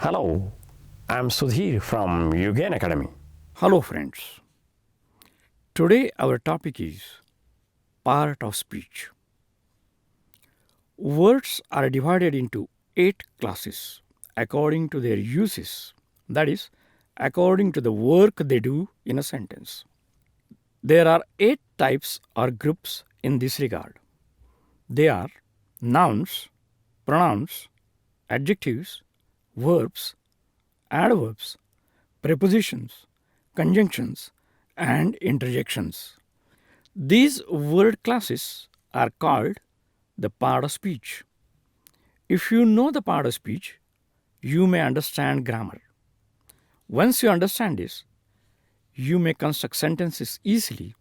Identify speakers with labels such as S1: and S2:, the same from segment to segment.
S1: Hello, I'm Sudhir from Yugen Academy.
S2: Hello, friends. Today our topic is part of speech. Words are divided into 8 classes according to their uses, that is, according to the work they do in a sentence. There are 8 types or groups in this regard. They are nouns, pronouns, adjectives, verbs, adverbs, prepositions, conjunctions, and interjections. These word classes are called the part of speech. If you know the part of speech, you may understand grammar. Once you understand this, you may construct sentences easily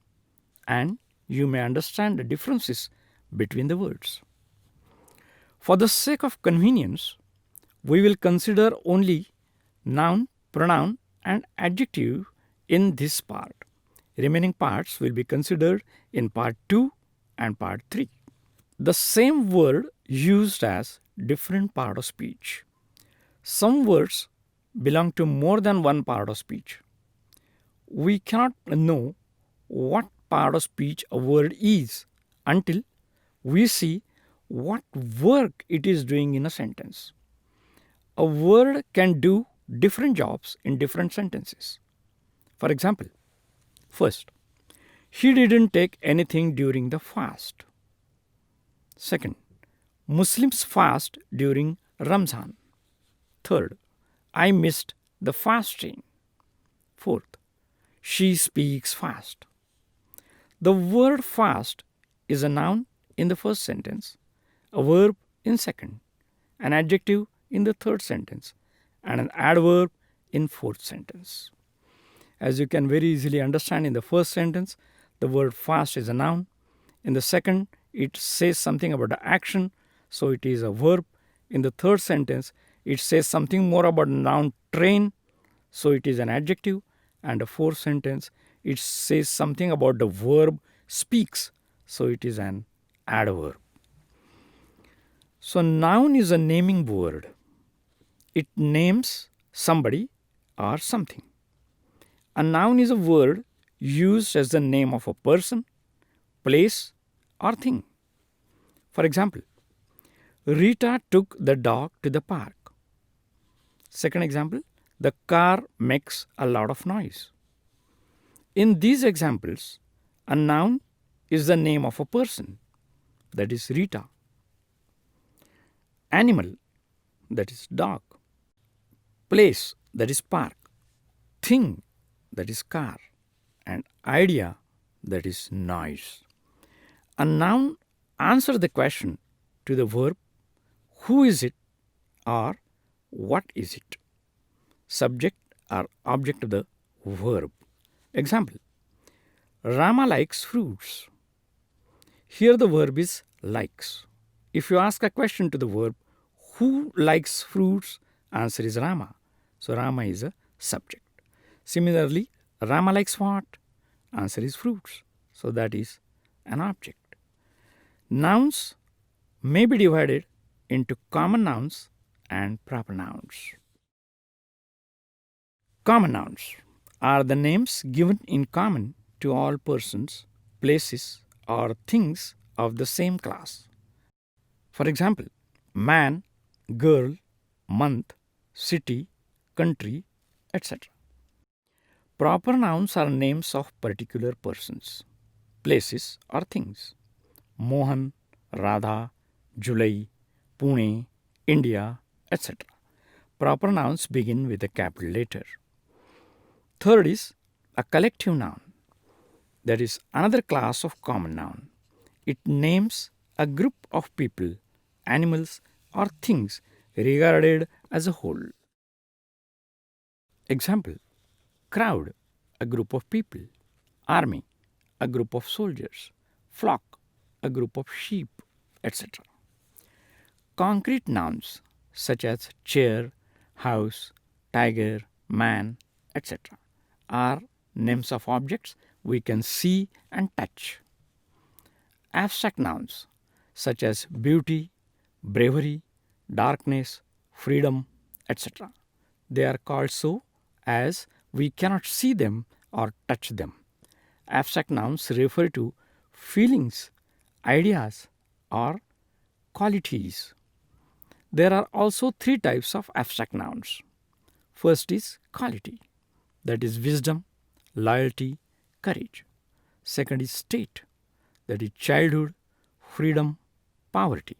S2: and you may understand the differences between the words. For the sake of convenience, we will consider only noun, pronoun, and adjective in this part. Remaining parts will be considered in part 2 and part 3. The same word used as different part of speech. Some words belong to more than one part of speech. We cannot know what part of speech a word is until we see what work it is doing in a sentence. A word can do different jobs in different sentences. For example, first, he didn't take anything during the fast. Second, Muslims fast during Ramzan. Third, I missed the fasting. Fourth, she speaks fast. The word fast is a noun in the first sentence, a verb in second, an adjective in the third sentence, and an adverb in fourth sentence. As you can very easily understand, in the first sentence, the word fast is a noun. In the second, it says something about the action, so it is a verb. In the third sentence, it says something more about the noun train, so it is an adjective. And the fourth sentence, it says something about the verb speaks, so it is an adverb. So noun is a naming word. It names somebody or something. A noun is a word used as the name of a person, place, or thing. For example, Rita took the dog to the park. Second example, the car makes a lot of noise. In these examples, a noun is the name of a person, that is Rita. Animal, that is dog. Place, that is park. Thing, that is car. And idea, that is noise. A noun answers the question to the verb who is it or what is it. Subject or object of the verb. Example, Rama likes fruits. Here the verb is likes. If you ask a question to the verb who likes fruits, answer is Rama. So Rama is a subject. Similarly, Rama likes what? Answer is fruits. So that is an object. Nouns may be divided into common nouns and proper nouns. Common nouns are the names given in common to all persons, places, or things of the same class. For example, man, girl, month, city, country, etc. Proper nouns are names of particular persons, places, or things. Mohan, Radha, Julai, Pune, India, etc. Proper nouns begin with a capital letter. Third is a collective noun. That is another class of common noun. It names a group of people, animals, or things regarded as a whole. Example, crowd, a group of people. Army, a group of soldiers. Flock, a group of sheep, etc. Concrete nouns such as chair, house, tiger, man, etc. are names of objects we can see and touch. Abstract nouns such as beauty, bravery, darkness, freedom, etc. They are called so as we cannot see them or touch them. Abstract nouns refer to feelings, ideas, or qualities. There are also three types of abstract nouns. First is quality, that is wisdom, loyalty, courage. Second is state, that is childhood, freedom, poverty.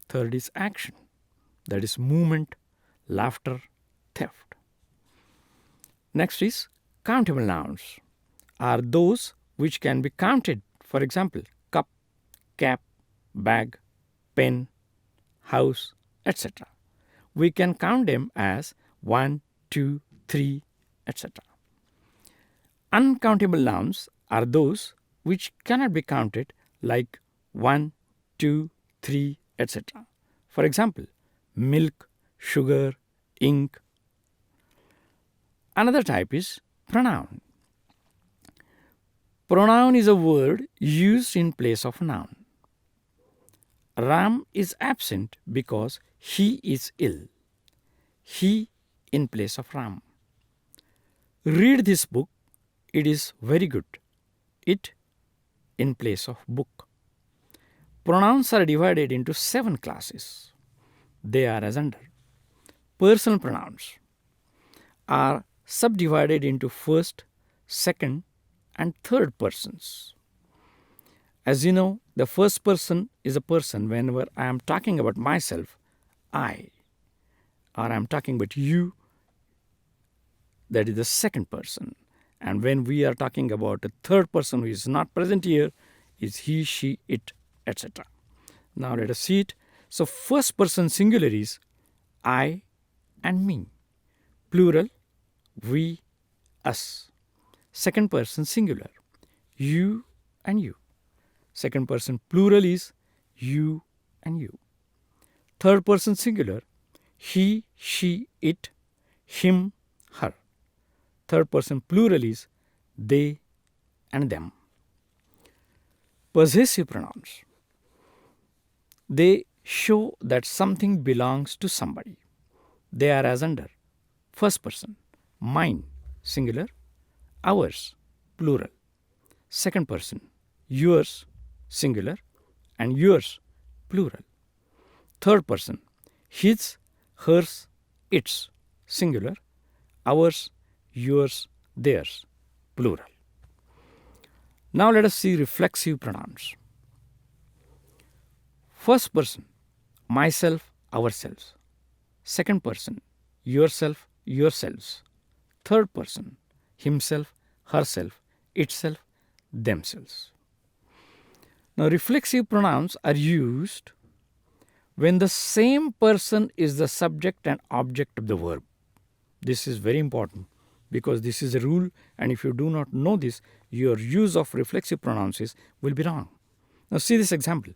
S2: Third is action, that is movement, laughter, theft. Next is countable nouns, are those which can be counted. For example, cup, cap, bag, pen, house, etc. We can count them as 1, 2, 3, etc. Uncountable nouns are those which cannot be counted, like 1, 2, 3, etc. For example, milk, sugar, ink. Another type is pronoun. Pronoun is a word used in place of noun. Ram is absent because he is ill. He in place of Ram. Read this book, it is very good. It in place of book. Pronouns are divided into 7 classes. They are as under. Personal pronouns are subdivided into first, second, and third persons. As you know, the first person is a person whenever I am talking about myself, I, or I am talking about you, that is the second person. And when we are talking about a third person who is not present here, is he, she, it, etc. Now let us see it. So first person singular is I and me. Plural, we, us. Second person singular, you and you. Second person plural is you and you. Third person singular, he, she, it, him, her. Third person plural is they and them. Possessive pronouns. They show that something belongs to somebody. They are as under. First person, mine, singular, ours, plural. Second person, yours, singular, and yours, plural. Third person, his, hers, its, singular, ours, yours, theirs, plural. Now let us see reflexive pronouns. First person, myself, ourselves. Second person, yourself, yourselves. Third person, himself, herself, itself, themselves. Now reflexive pronouns are used when the same person is the subject and object of the verb. This is very important because this is a rule, and if you do not know this, your use of reflexive pronouns will be wrong. Now see this example.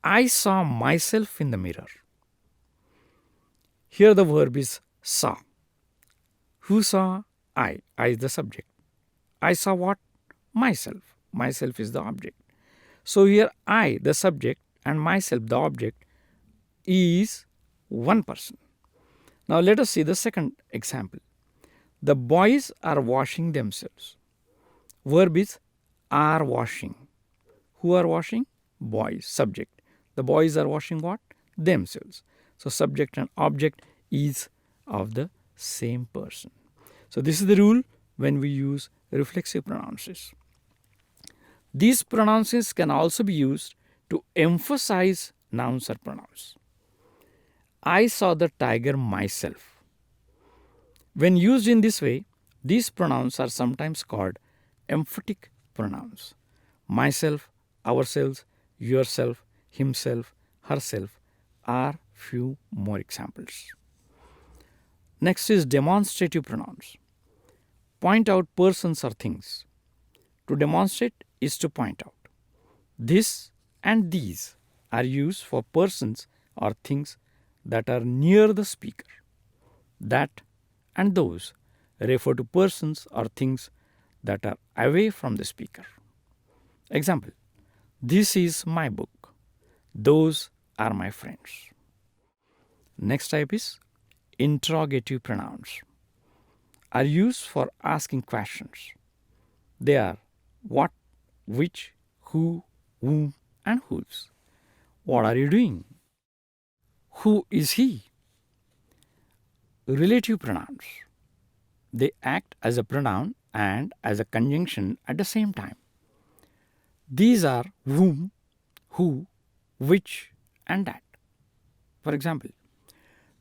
S2: I saw myself in the mirror. Here the verb is saw. Who saw? I. I is the subject. I saw what? Myself. Myself is the object. So here I, the subject, and myself, the object, is one person. Now let us see the second example. The boys are washing themselves. Verb is are washing. Who are washing? Boys, subject. The boys are washing what? Themselves. So subject and object is of the same person. So this is the rule when we use reflexive pronouns. These pronouns can also be used to emphasize nouns or pronouns. I saw the tiger myself. When used in this way, these pronouns are sometimes called emphatic pronouns. Myself, ourselves, yourself, himself, herself are few more examples. Next is demonstrative pronouns. Point out persons or things. To demonstrate is to point out. This and these are used for persons or things that are near the speaker. That and those refer to persons or things that are away from the speaker. Example, this is my book. Those are my friends. Next type is interrogative pronouns are used for asking questions. They are what, which, who, whom, and whose. What are you doing? Who is he? Relative pronouns. They act as a pronoun and as a conjunction at the same time. These are whom, who, which, and that. For example,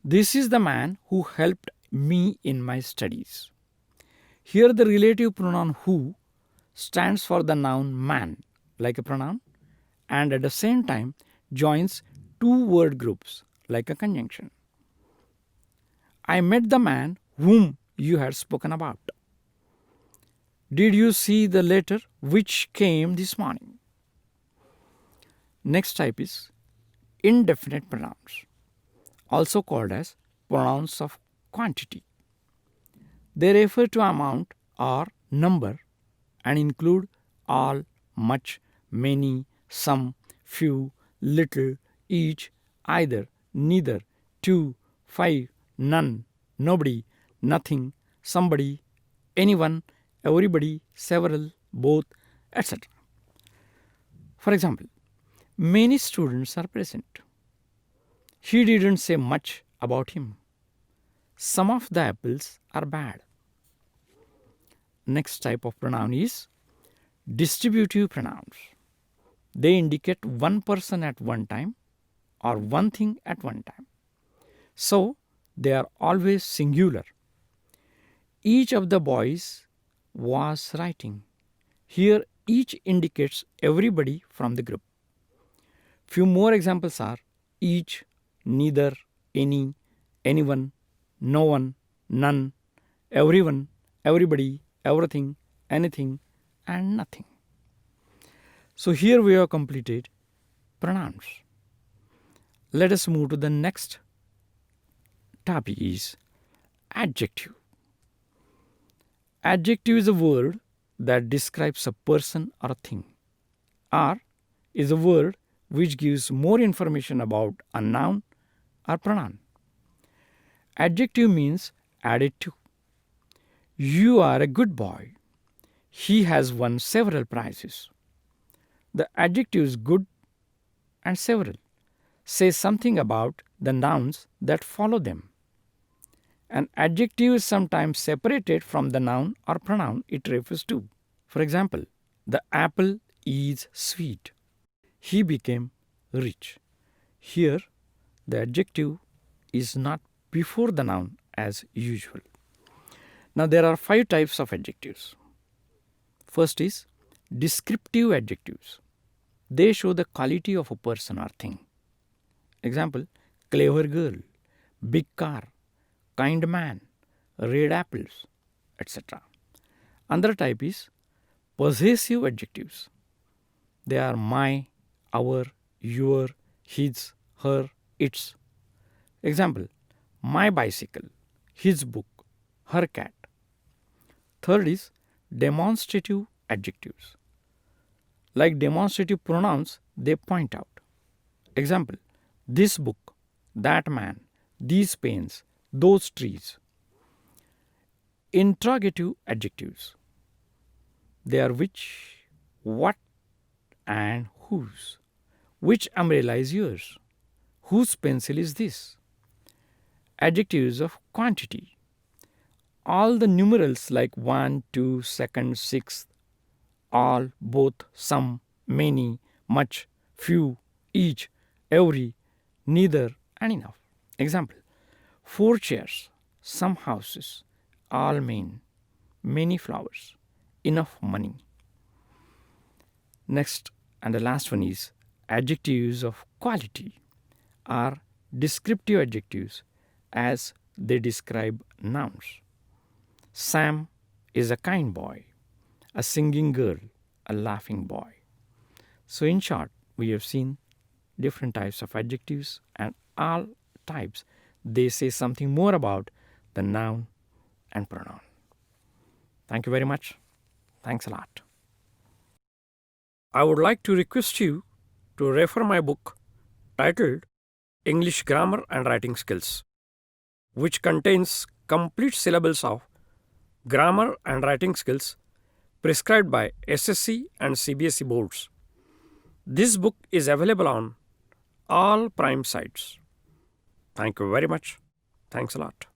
S2: this is the man who helped me in my studies. Here the relative pronoun who stands for the noun man, like a pronoun, and at the same time joins two word groups, like a conjunction. I met the man whom you had spoken about. Did you see the letter which came this morning? Next type is indefinite pronouns, also called as pronouns of quantity. They refer to amount or number and include all, much, many, some, few, little, each, either, neither, two, five, none, nobody, nothing, somebody, anyone, everybody, several, both, etc. For example, many students are present. He didn't say much about him. Some of the apples are bad. Next type of pronoun is distributive pronouns. They indicate one person at one time or one thing at one time. So, they are always singular. Each of the boys was writing. Here, each indicates everybody from the group. Few more examples are each, neither, any, anyone, no one, none, everyone, everybody, everything, anything, and nothing. So here we have completed pronouns. Let us move to the next topic is adjective. Adjective is a word that describes a person or a thing, or is a word which gives more information about a noun or pronoun. Adjective means added to. You are a good boy. He has won several prizes. The adjectives good and several say something about the nouns that follow them. An adjective is sometimes separated from the noun or pronoun it refers to. For example, the apple is sweet. He became rich. Here, the adjective is not before the noun as usual. Now, there are 5 types of adjectives. First is descriptive adjectives. They show the quality of a person or thing. Example, clever girl, big car, kind man, red apples, etc. Another type is possessive adjectives. They are my, our, your, his, her, its. Example, my bicycle, his book, her cat. Third is demonstrative adjectives. Like demonstrative pronouns, they point out. Example, this book, that man, these pens, those trees. Interrogative adjectives. They are which, what, and whose. Which umbrella is yours? Whose pencil is this? Adjectives of quantity. All the numerals like 1, 2, second, sixth, all, both, some, many, much, few, each, every, neither, and enough. Example, 4 chairs, some houses, all men, many flowers, enough money. Next and the last one is adjectives of quality are descriptive adjectives as they describe nouns. Sam is a kind boy, a singing girl, a laughing boy. So in short, we have seen different types of adjectives, and all types, they say something more about the noun and pronoun. Thank you very much. Thanks a lot. I would like to request you to refer my book titled English Grammar and Writing Skills. which contains complete syllables of grammar and writing skills prescribed by SSC and CBSE boards. This book is available on all Prime sites. Thank you very much. Thanks a lot.